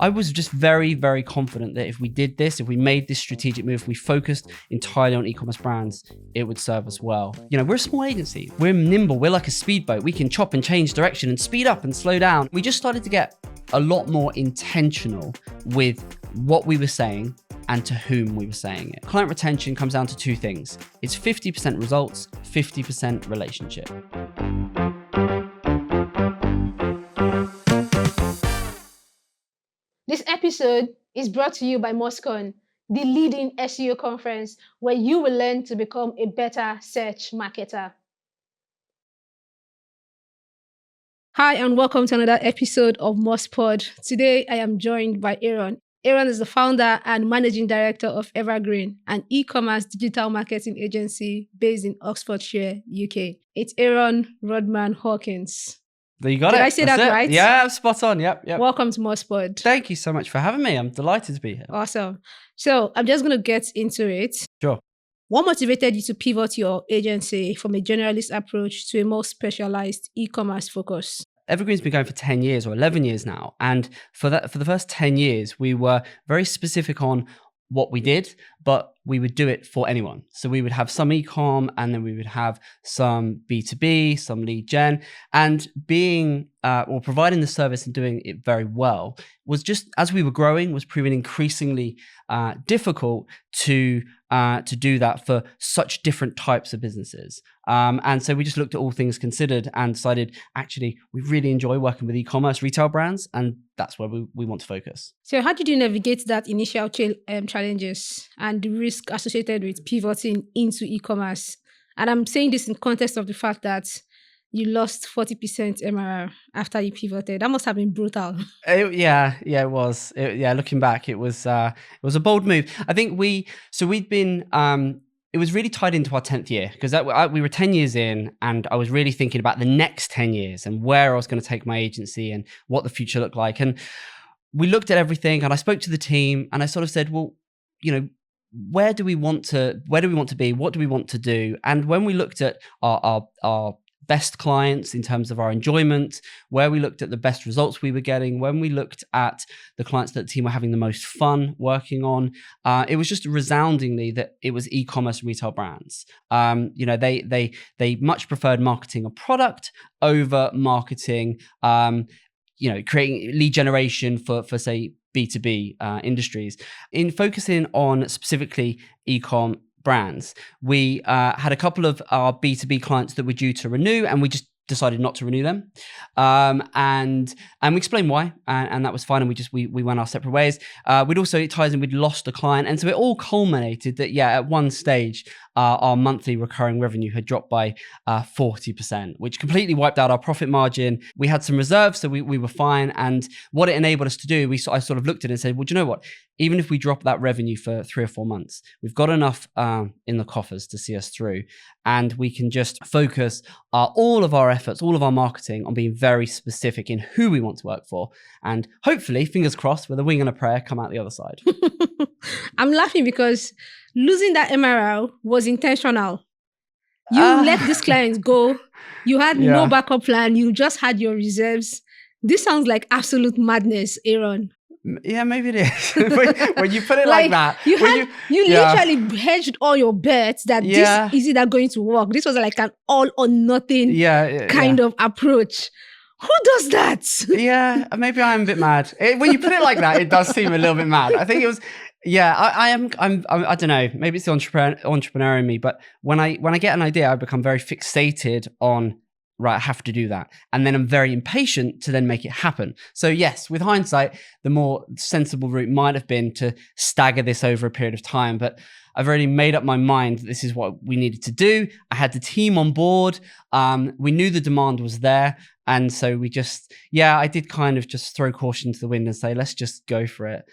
I was just very, very confident that if we did this, if we made this strategic move, we focused entirely on e-commerce brands, it would serve us well. You know, we're a small agency. We're nimble. We're like a speedboat. We can chop and change direction and speed up and slow down. We just started to get a lot more intentional with what we were saying and to whom we were saying it. Client retention comes down to two things. It's 50% results, 50% relationship. This episode is brought to you by MozCon, the leading SEO conference where you will learn to become a better search marketer. Hi, and welcome to another episode of MozPod. Today, I am joined by Aaron. Aaron is the founder and managing director of Evergreen, an e-commerce digital marketing agency based in Oxfordshire, UK. It's Aaron Rudman-Hawkins. There you got it. Did I say that right? Yeah, spot on. Yep. Welcome to MozPod. Thank you so much for having me. I'm delighted to be here. Awesome. So I'm just going to get into it. Sure. What motivated you to pivot your agency from a generalist approach to a more specialized e-commerce focus? Evergreen's been going for 10 years or 11 years now. And for the first 10 years, we were very specific on what we did, but we would do it for anyone. So we would have some e-com, and then we would have some B2B, some lead gen, and providing the service and doing it very well was just, as we were growing, was proving increasingly difficult to do that for such different types of businesses. And so we just looked at all things considered and decided, actually, we really enjoy working with e-commerce retail brands, and that's where we want to focus. So how did you navigate that initial challenges and the risk associated with pivoting into e-commerce? And I'm saying this in context of the fact that you lost 40% MRR after you pivoted. That must have been brutal. It was. Looking back, it was a bold move. I think we'd been. It was really tied into our 10th year because we were 10 years in, and I was really thinking about the next 10 years and where I was going to take my agency and what the future looked like. And we looked at everything, and I spoke to the team, and I sort of said, well, you know, where do we want to be? What do we want to do? And when we looked at our best clients in terms of our enjoyment, where we looked at the best results we were getting, when we looked at the clients that the team were having the most fun working on, it was just resoundingly that it was e-commerce retail brands. They much preferred marketing a product over marketing, creating lead generation for say B2B industries. In focusing on specifically e-com brands, we had a couple of our B2B clients that were due to renew, and we just decided not to renew them. And we explained why, and that was fine. And we went our separate ways. It ties in, we'd lost a client. And so it all culminated that, at one stage, our monthly recurring revenue had dropped by 40%, which completely wiped out our profit margin. We had some reserves, so we were fine. And what it enabled us to do, I sort of looked at it and said, well, do you know what? Even if we drop that revenue for 3 or 4 months, we've got enough in the coffers to see us through. And we can just focus all of our efforts, all of our marketing on being very specific in who we want to work for. And hopefully, fingers crossed, with a wing and a prayer, come out the other side. I'm laughing because losing that MRL was intentional. You let these clients go. You had no backup plan. You just had your reserves. This sounds like absolute madness, Aaron. Yeah, maybe it is. When you put it like that. You literally hedged all your bets that this is either going to work. This was like an all or nothing kind of approach. Who does that? Yeah, maybe I'm a bit mad. When you put it like that, it does seem a little bit mad. I think it was, I don't know, maybe it's the entrepreneur in me, but when I get an idea, I become very fixated on, right, I have to do that. And then I'm very impatient to then make it happen. So yes, with hindsight, the more sensible route might have been to stagger this over a period of time. But I've already made up my mind that this is what we needed to do. I had the team on board. We knew the demand was there. And so we just, I did kind of just throw caution to the wind and say, let's just go for it.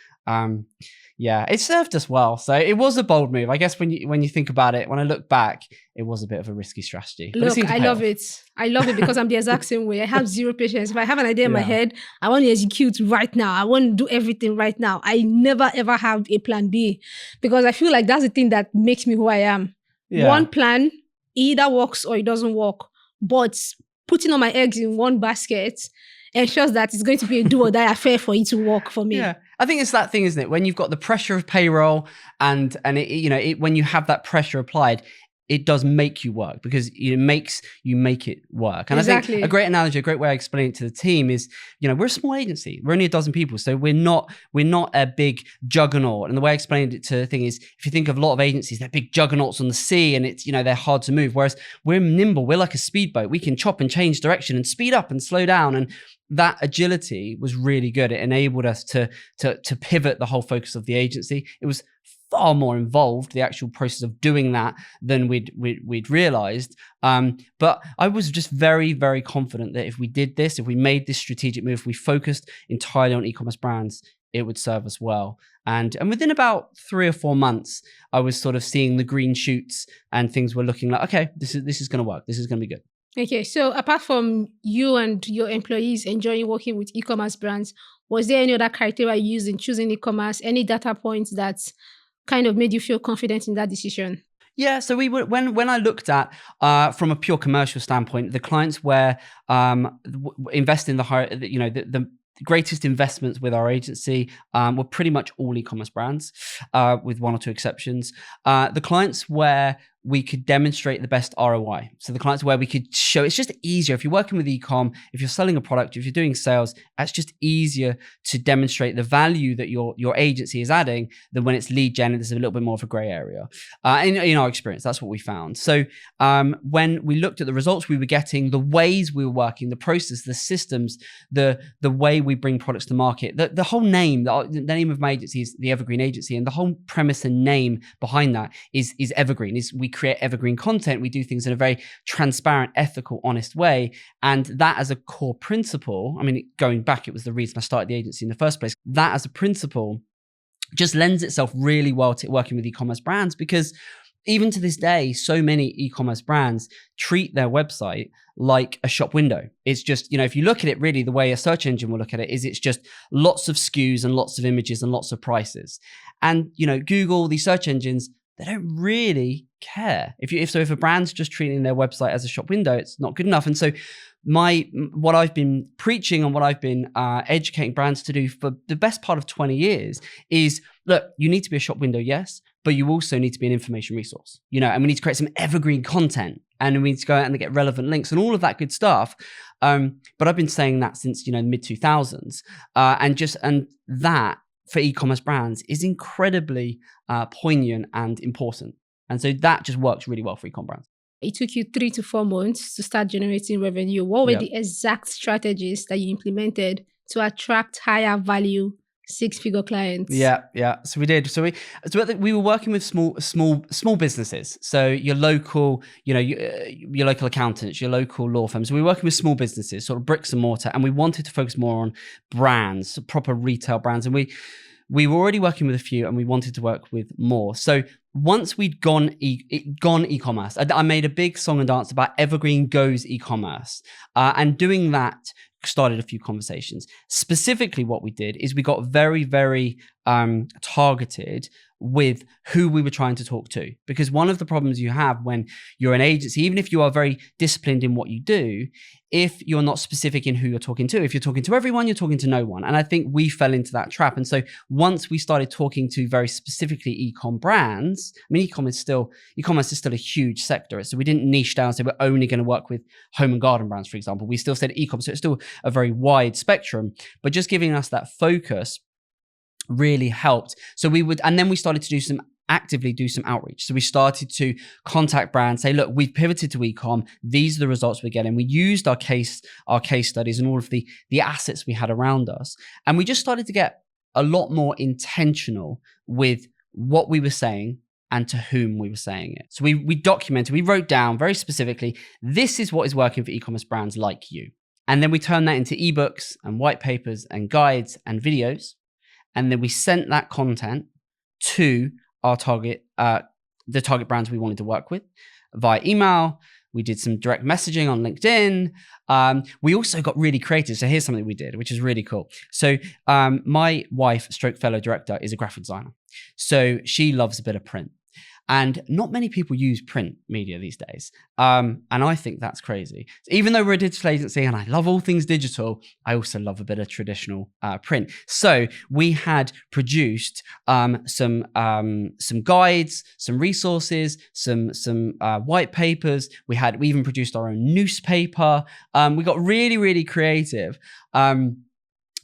It served us well. So it was a bold move. I guess when you think about it, when I look back, it was a bit of a risky strategy. Look, I love it. I love it because I'm the exact same way. I have zero patience. If I have an idea in my head, I want to execute right now. I want to do everything right now. I never, ever have a plan B because I feel like that's the thing that makes me who I am. Yeah. One plan either works or it doesn't work. But putting all my eggs in one basket ensures that it's going to be a do or die affair for it to work for me. Yeah, I think it's that thing, isn't it? When you've got the pressure of payroll and when you have that pressure applied, it does make you work because it makes you make it work. And Exactly. I think a great analogy, a great way I explain it to the team is, we're a small agency. We're only 12 people. So we're not a big juggernaut. And the way I explained it to the thing is, if you think of a lot of agencies, they're big juggernauts on the sea and it's, they're hard to move. Whereas we're nimble. We're like a speedboat. We can chop and change direction and speed up and slow down. And that agility was really good. It enabled us to pivot the whole focus of the agency. It was far more involved, the actual process of doing that, than we'd realized. But I was just very, very confident that if we did this, if we made this strategic move, if we focused entirely on e-commerce brands, it would serve us well. And within about 3 or 4 months, I was sort of seeing the green shoots and things were looking like, okay, this is going to work. This is going to be good. Okay, so apart from you and your employees enjoying working with e-commerce brands, was there any other criteria you used in choosing e-commerce? Any data points that kind of made you feel confident in that decision? Yeah, so we were when I looked at from a pure commercial standpoint, the clients where invest in the greatest investments with our agency were pretty much all e-commerce brands, with 1 or 2 exceptions. The clients where we could demonstrate the best ROI. So the clients where we could show, it's just easier. If you're working with e-com, if you're selling a product, if you're doing sales, it's just easier to demonstrate the value that your agency is adding than when it's lead gen and there's a little bit more of a gray area. In our experience, that's what we found. So when we looked at the results we were getting, the ways we were working, the process, the systems, the way we bring products to market, the whole name, the name of my agency is the Evergreen Agency, and the whole premise and name behind that is Evergreen. We create evergreen content. We do things in a very transparent, ethical, honest way. And that as a core principle, I mean, going back, it was the reason I started the agency in the first place. That as a principle just lends itself really well to working with e-commerce brands, because even to this day, so many e-commerce brands treat their website like a shop window. It's just, if you look at it, really the way a search engine will look at it is it's just lots of SKUs and lots of images and lots of prices. And, Google, these search engines, they don't really care. If a brand's just treating their website as a shop window, it's not good enough. And so what I've been preaching and what I've been educating brands to do for the best part of 20 years is, look, you need to be a shop window, yes, but you also need to be an information resource, and we need to create some evergreen content, and we need to go out and get relevant links and all of that good stuff. But I've been saying that since, mid 2000s, and that for e-commerce brands is incredibly poignant and important. And so that just works really well for e-com brands. It took you 3 to 4 months to start generating revenue. What were the exact strategies that you implemented to attract higher value 6-figure clients? Yeah. So we did. So we were working with small businesses. So your local, your local accountants, your local law firms. We were working with small businesses, sort of bricks and mortar, and we wanted to focus more on brands, proper retail brands. And we were already working with a few, and we wanted to work with more. So once we'd gone e-commerce, I made a big song and dance about Evergreen goes e-commerce, and doing that started a few conversations. Specifically, what we did is we got very, very targeted with who we were trying to talk to. Because one of the problems you have when you're an agency, even if you are very disciplined in what you do, if you're not specific in who you're talking to, if you're talking to everyone, you're talking to no one. And I think we fell into that trap. And so once we started talking to very specifically e-com brands, I mean, e-commerce is still a huge sector. So we didn't niche down and say we're only going to work with home and garden brands, for example. We still said e-com, so it's still a very wide spectrum, but just giving us that focus really helped. So then we started to actively do some outreach. So we started to contact brands, say, look, we've pivoted to e-com. These are the results we're getting. We used our case studies and all of the assets we had around us. And we just started to get a lot more intentional with what we were saying and to whom we were saying it. So we documented, we wrote down very specifically, this is what is working for e-commerce brands like you. And then we turned that into ebooks and white papers and guides and videos. And then we sent that content to our the target brands we wanted to work with via email. We did some direct messaging on LinkedIn. We also got really creative. So here's something we did, which is really cool. So my wife, stroke fellow director, is a graphic designer. So she loves a bit of print. And not many people use print media these days. And I think that's crazy. Even though we're a digital agency and I love all things digital, I also love a bit of traditional print. So we had produced some guides, some resources, some white papers. We even produced our own newspaper. We got really, really creative.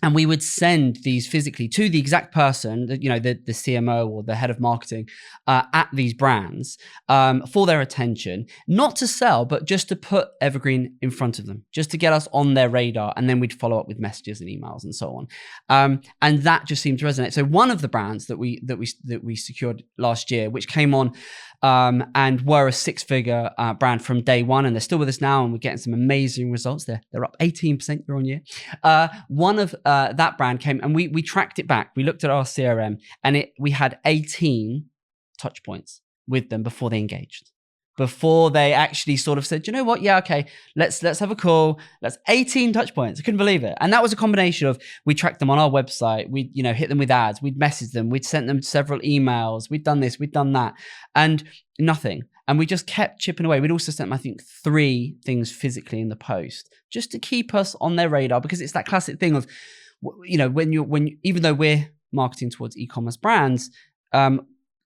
And we would send these physically to the exact person, the CMO or the head of marketing at these brands for their attention, not to sell, but just to put Evergreen in front of them, just to get us on their radar. And then we'd follow up with messages and emails and so on. And that just seemed to resonate. So one of the brands that we secured last year, which came on and were a six-figure brand from day one, and they're still with us now, and we're getting some amazing results. They're up 18% year on year. One of that brand came, and we tracked it back. We looked at our CRM, and we had 18 touch points with them before they engaged. Before they actually sort of said, you know what? Yeah, okay, let's have a call. That's 18 touch points. I couldn't believe it. And that was a combination of, we tracked them on our website. We'd, hit them with ads. We'd messaged them. We'd sent them several emails. We'd done this, we'd done that, and nothing. And we just kept chipping away. We'd also sent them, I think, 3 things physically in the post just to keep us on their radar, because it's that classic thing of, when even though we're marketing towards e-commerce brands,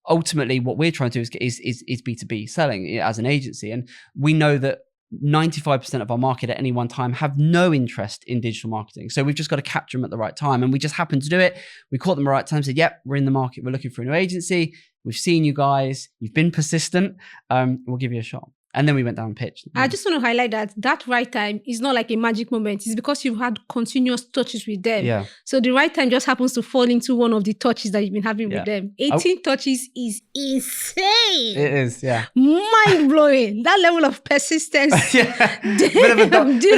ultimately what we're trying to do is B2B selling as an agency. And we know that 95% of our market at any one time have no interest in digital marketing. So we've just got to capture them at the right time. And we just happened to do it. We caught them at the right time, said, yep, we're in the market. We're looking for a new agency. We've seen you guys. You've been persistent. We'll give you a shot. And then we went down and pitched. I just want to highlight that right time is not like a magic moment. It's because you've had continuous touches with them. Yeah. So the right time just happens to fall into one of the touches that you've been having with them. 18 touches is insane. It is, yeah. Mind-blowing. That level of persistence. Yeah. Bit of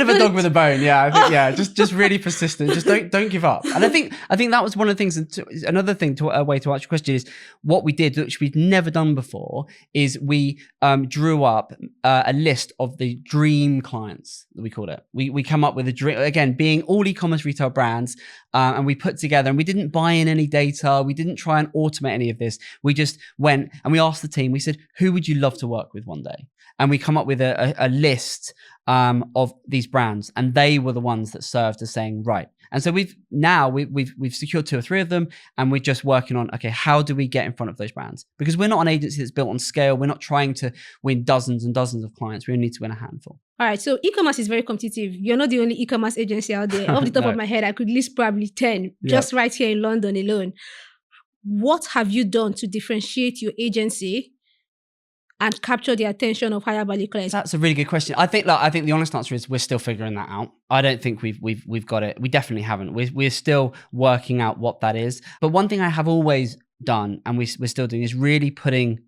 a dog with a bone. Yeah. I think, yeah. Just really persistent. Just don't give up. And I think that was one of the things. Another thing, a way to answer your question is what we did, which we'd never done before, is we drew up a list of the dream clients, we called it. We come up with a dream, again, being all e-commerce retail brands, and we put together, and we didn't buy in any data. We didn't try and automate any of this. We just went and we asked the team, we said, who would you love to work with one day? And we come up with a list of these brands, and they were the ones that served as saying, right. And so we've secured 2 or 3 of them, and we're just working on, okay, how do we get in front of those brands? Because we're not an agency that's built on scale. We're not trying to win dozens and dozens of clients. We only need to win a handful. All right. So e-commerce is very competitive. You're not the only e-commerce agency out there. Off the top of my head, I could list probably 10 just right here in London alone. What have you done to differentiate your agency and capture the attention of higher value clients? That's a really good question. I think the honest answer is we're still figuring that out. I don't think we've got it. We definitely haven't. We're still working out what that is. But one thing I have always done, and we're still doing, is really putting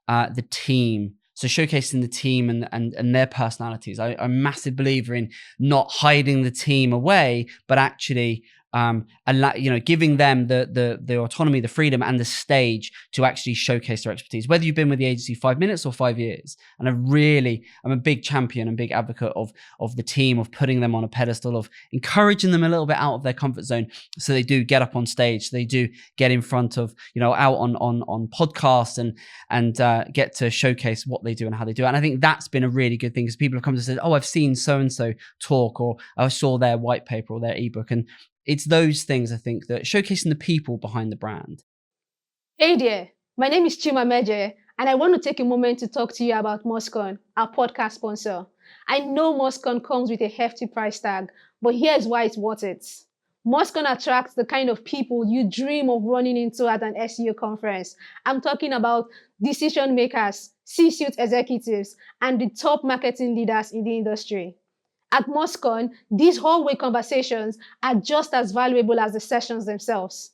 the team. So showcasing the team and their personalities. I'm a massive believer in not hiding the team away, but actually giving them the autonomy, the freedom, and the stage to actually showcase their expertise, whether you've been with the agency 5 minutes or 5 years. And I'm a big champion and big advocate of the team, of putting them on a pedestal, of encouraging them a little bit out of their comfort zone, so they do get up on stage, so they do get in front of, out on podcasts and get to showcase what they do and how they do it. And I think that's been a really good thing, because people have come to say, oh, I've seen so-and-so talk, or I saw their white paper or their ebook. And it's those things, I think, that showcasing the people behind the brand. Hey there, my name is Chima Mmeje, and I want to take a moment to talk to you about MozCon, our podcast sponsor. I know MozCon comes with a hefty price tag, but here's why it's worth it. MozCon attracts the kind of people you dream of running into at an SEO conference. I'm talking about decision makers, C-suite executives, and the top marketing leaders in the industry. At MozCon, these hallway conversations are just as valuable as the sessions themselves.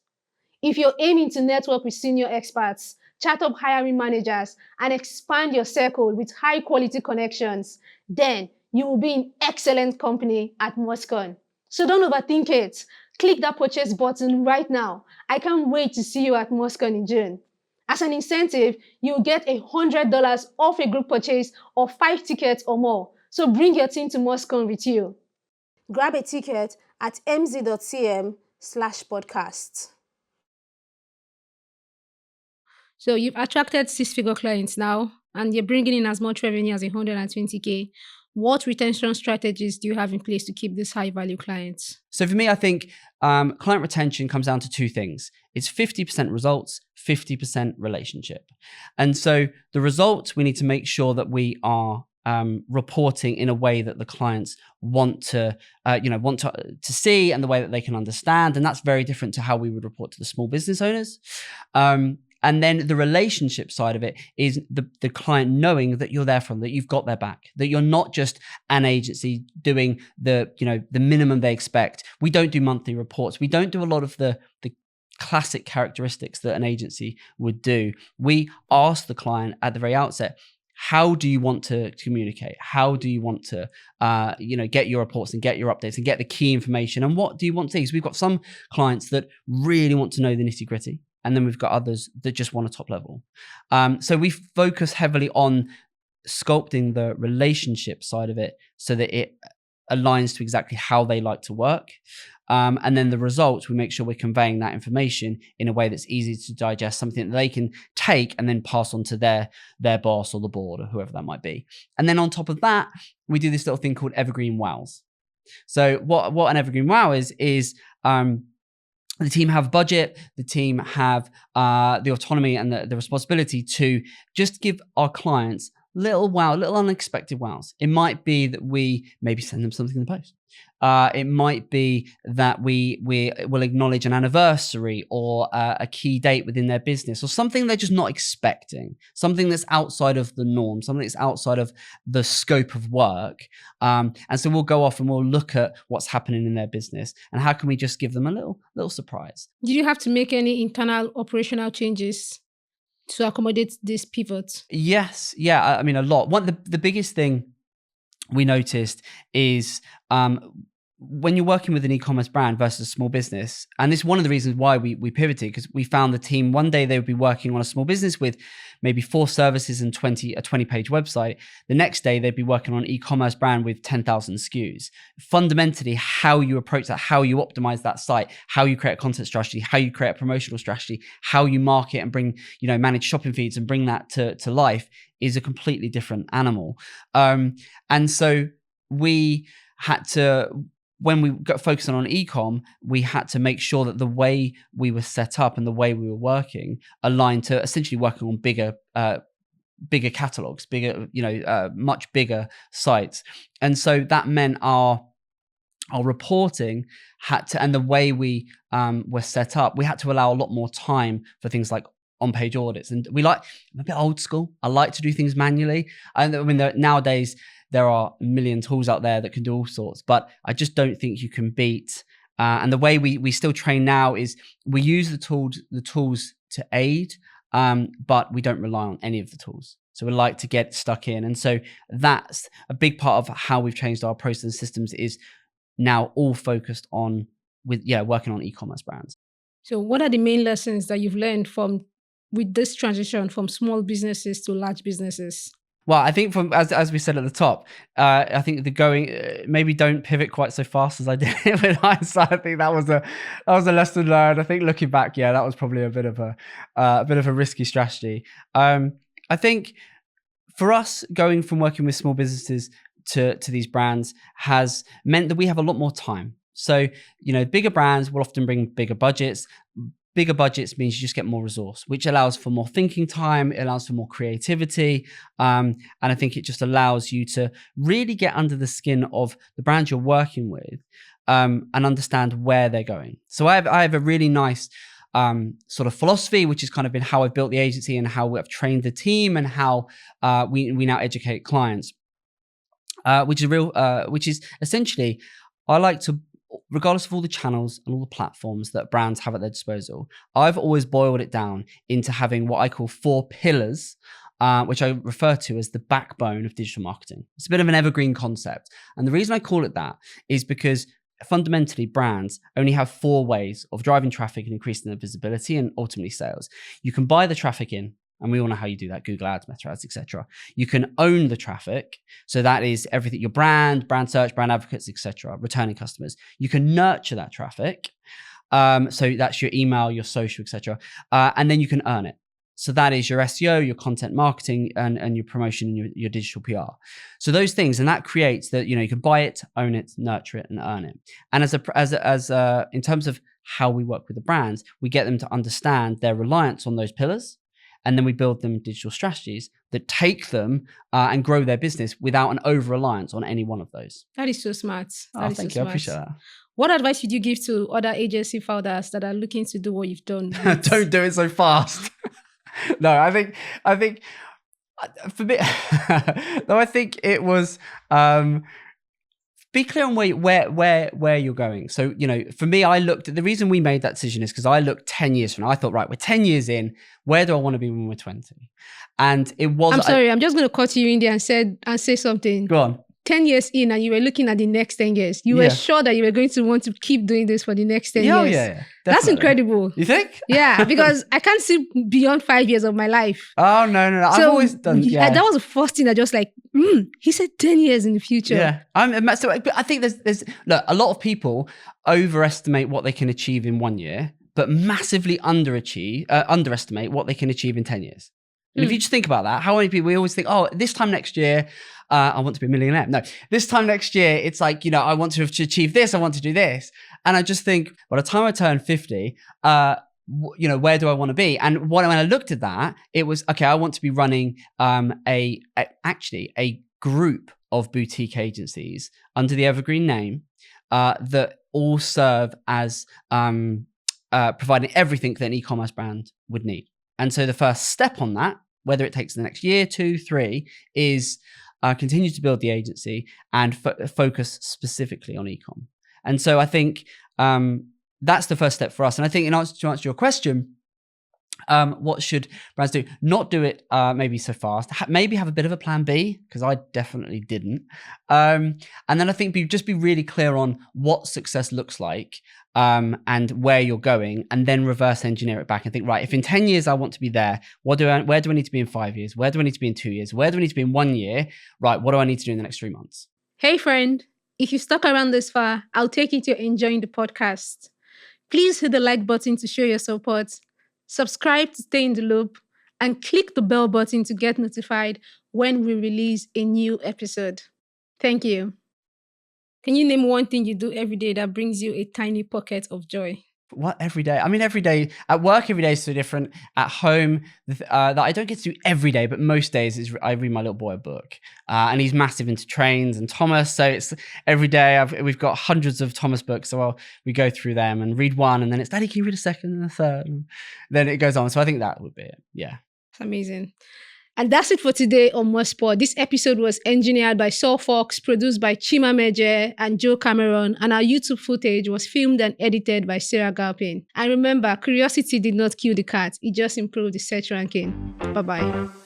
If you're aiming to network with senior experts, chat up hiring managers, and expand your circle with high-quality connections, then you will be in excellent company at MozCon. So don't overthink it. Click that purchase button right now. I can't wait to see you at MozCon in June. As an incentive, you'll get $100 off a group purchase of 5 tickets or more. So bring your team to MozCon with you. Grab a ticket at mz.cm/podcast. So you've attracted six-figure clients now, and you're bringing in as much revenue as 120K. What retention strategies do you have in place to keep these high-value clients? So for me, I think client retention comes down to two things. It's 50% results, 50% relationship. And so the results, we need to make sure that we are reporting in a way that the clients want to see, and the way that they can understand. And that's very different to how we would report to the small business owners. And then the relationship side of it is the client knowing that you're there for them, that you've got their back, that you're not just an agency doing the minimum they expect. We don't do monthly reports. We don't do a lot of the classic characteristics that an agency would do. We ask the client at the very outset, how do you want to communicate? How do you want to, get your reports and get your updates and get the key information? And what do you want to see? Because we've got some clients that really want to know the nitty gritty. And then we've got others that just want a top level. So we focus heavily on sculpting the relationship side of it so that it aligns to exactly how they like to work. And then the results, we make sure we're conveying that information in a way that's easy to digest, something that they can take and then pass on to their boss or the board or whoever that might be. And then on top of that, we do this little thing called Evergreen Wows. So what an Evergreen Wow is the team have budget, the team have the autonomy and the responsibility to just give our clients little unexpected wows. It might be that we maybe send them something in the post. It might be that we will acknowledge an anniversary or a key date within their business, or something they're just not expecting, something that's outside of the norm, something that's outside of the scope of work. And so we'll go off and we'll look at what's happening in their business and how can we just give them a little surprise. Did you have to make any internal operational changes to accommodate this pivot? Yes. Yeah. I mean, a lot. The biggest thing we noticed is when you're working with an e-commerce brand versus a small business, and this is one of the reasons why we pivoted, because we found the team, one day they would be working on a small business with maybe 4 services and a 20-page website. The next day they'd be working on an e-commerce brand with 10,000 SKUs. Fundamentally, how you approach that, how you optimize that site, how you create a content strategy, how you create a promotional strategy, how you market and bring, manage shopping feeds and bring that to life is a completely different animal. And so we had to, when we got focusing on e-com, we had to make sure that the way we were set up and the way we were working aligned to essentially working on bigger catalogs, bigger, much bigger sites. And so that meant our reporting had to, and the way we were set up, we had to allow a lot more time for things like on-page audits. And I'm a bit old school. I like to do things manually. I mean, nowadays, there are a million tools out there that can do all sorts, but I just don't think you can beat. And the way we still train now is we use the tools to aid, but we don't rely on any of the tools. So we like to get stuck in. And so that's a big part of how we've changed our process and systems, is now all focused on working on e-commerce brands. So what are the main lessons that you've learned with this transition from small businesses to large businesses? Well, I think as we said at the top, I think maybe don't pivot quite so fast as I did with hindsight. I think that was a lesson learned. I think looking back, that was probably a bit of a risky strategy. I think for us, going from working with small businesses to these brands has meant that we have a lot more time. So, bigger brands will often bring bigger budgets. Bigger budgets means you just get more resource, which allows for more thinking time. It allows for more creativity. And I think it just allows you to really get under the skin of the brand you're working with and understand where they're going. So I have a really nice sort of philosophy, which has kind of been how I've built the agency and how I've trained the team and how we now educate clients, which is essentially, I like to, regardless of all the channels and all the platforms that brands have at their disposal, I've always boiled it down into having what I call 4 pillars, which I refer to as the backbone of digital marketing. It's a bit of an evergreen concept. And the reason I call it that is because fundamentally brands only have 4 ways of driving traffic and increasing their visibility and ultimately sales. You can buy the traffic in, and we all know how you do that: Google ads, Meta ads, etc. You can own the traffic. So that is everything: your brand search, brand advocates, etc., returning customers. You can nurture that traffic. So that's your email, your social, etc. And then you can earn it. So that is your SEO, your content marketing, and your promotion, and your digital PR. So those things, and that creates that, you can buy it, own it, nurture it, and earn it. And in terms of how we work with the brands, we get them to understand their reliance on those pillars. And then we build them digital strategies that take them and grow their business without an over-reliance on any one of those. That is so smart. Thank you. I appreciate that. What advice would you give to other agency founders that are looking to do what you've done? Don't do it so fast. No, I think for me, no, I think it was be clear on where you're going. So, for me, the reason we made that decision is because I looked 10 years from now. I thought, right, we're 10 years in. Where do I want to be when we're 20? And it was. I'm sorry, I'm just going to cut you in there and say something. Go on. 10 years in and you were looking at the next 10 years. You were sure that you were going to want to keep doing this for the next 10 years. Yeah. That's incredible. You think? Yeah, because I can't see beyond 5 years of my life. Oh, no. So I've always done, that was the first thing I just he said 10 years in the future. Yeah. So I think there's look, a lot of people overestimate what they can achieve in 1 year, but massively underestimate what they can achieve in 10 years. And if you just think about that, how many people, we always think, oh, this time next year, I want to be a millionaire. No, this time next year, it's like, I want to achieve this, I want to do this. And I just think, by the time I turn 50, where do I want to be? And when I looked at that, it was, okay, I want to be running a group of boutique agencies under the Evergreen name that all serve as providing everything that an e-commerce brand would need. And so the first step on that, whether it takes the next year, 2, 3, is continue to build the agency and focus specifically on e-com. And so I think that's the first step for us. And I think to answer your question, what should brands do? Not do it maybe so fast. Maybe have a bit of a plan B, because I definitely didn't. And then I think just be really clear on what success looks like and where you're going, and then reverse engineer it back and think, right, if in 10 years I want to be there, where do I need to be in 5 years? Where do I need to be in 2 years? Where do I need to be in 1 year? Right, what do I need to do in the next 3 months? Hey friend, if you stuck around this far, I'll take it you're enjoying the podcast. Please hit the like button to show your support. Subscribe to stay in the loop, and click the bell button to get notified when we release a new episode. Thank you. Can you name one thing you do every day that brings you a tiny pocket of joy? What, every day? I mean, every day at work, every day is so different. At home, that I don't get to do every day, but most days is I read my little boy a book, and he's massive into trains and Thomas. So it's every day we've got hundreds of Thomas books. So we go through them and read one, and then it's, Daddy, can you read a second and a third? And then it goes on. So I think that would be it. Yeah. It's amazing. And that's it for today on MozPod. This episode was engineered by Saul Fox, produced by Chima Mmeje and Joe Cameron, and our YouTube footage was filmed and edited by Sarah Galpin. And remember, curiosity did not kill the cat, it just improved the search ranking. Bye-bye.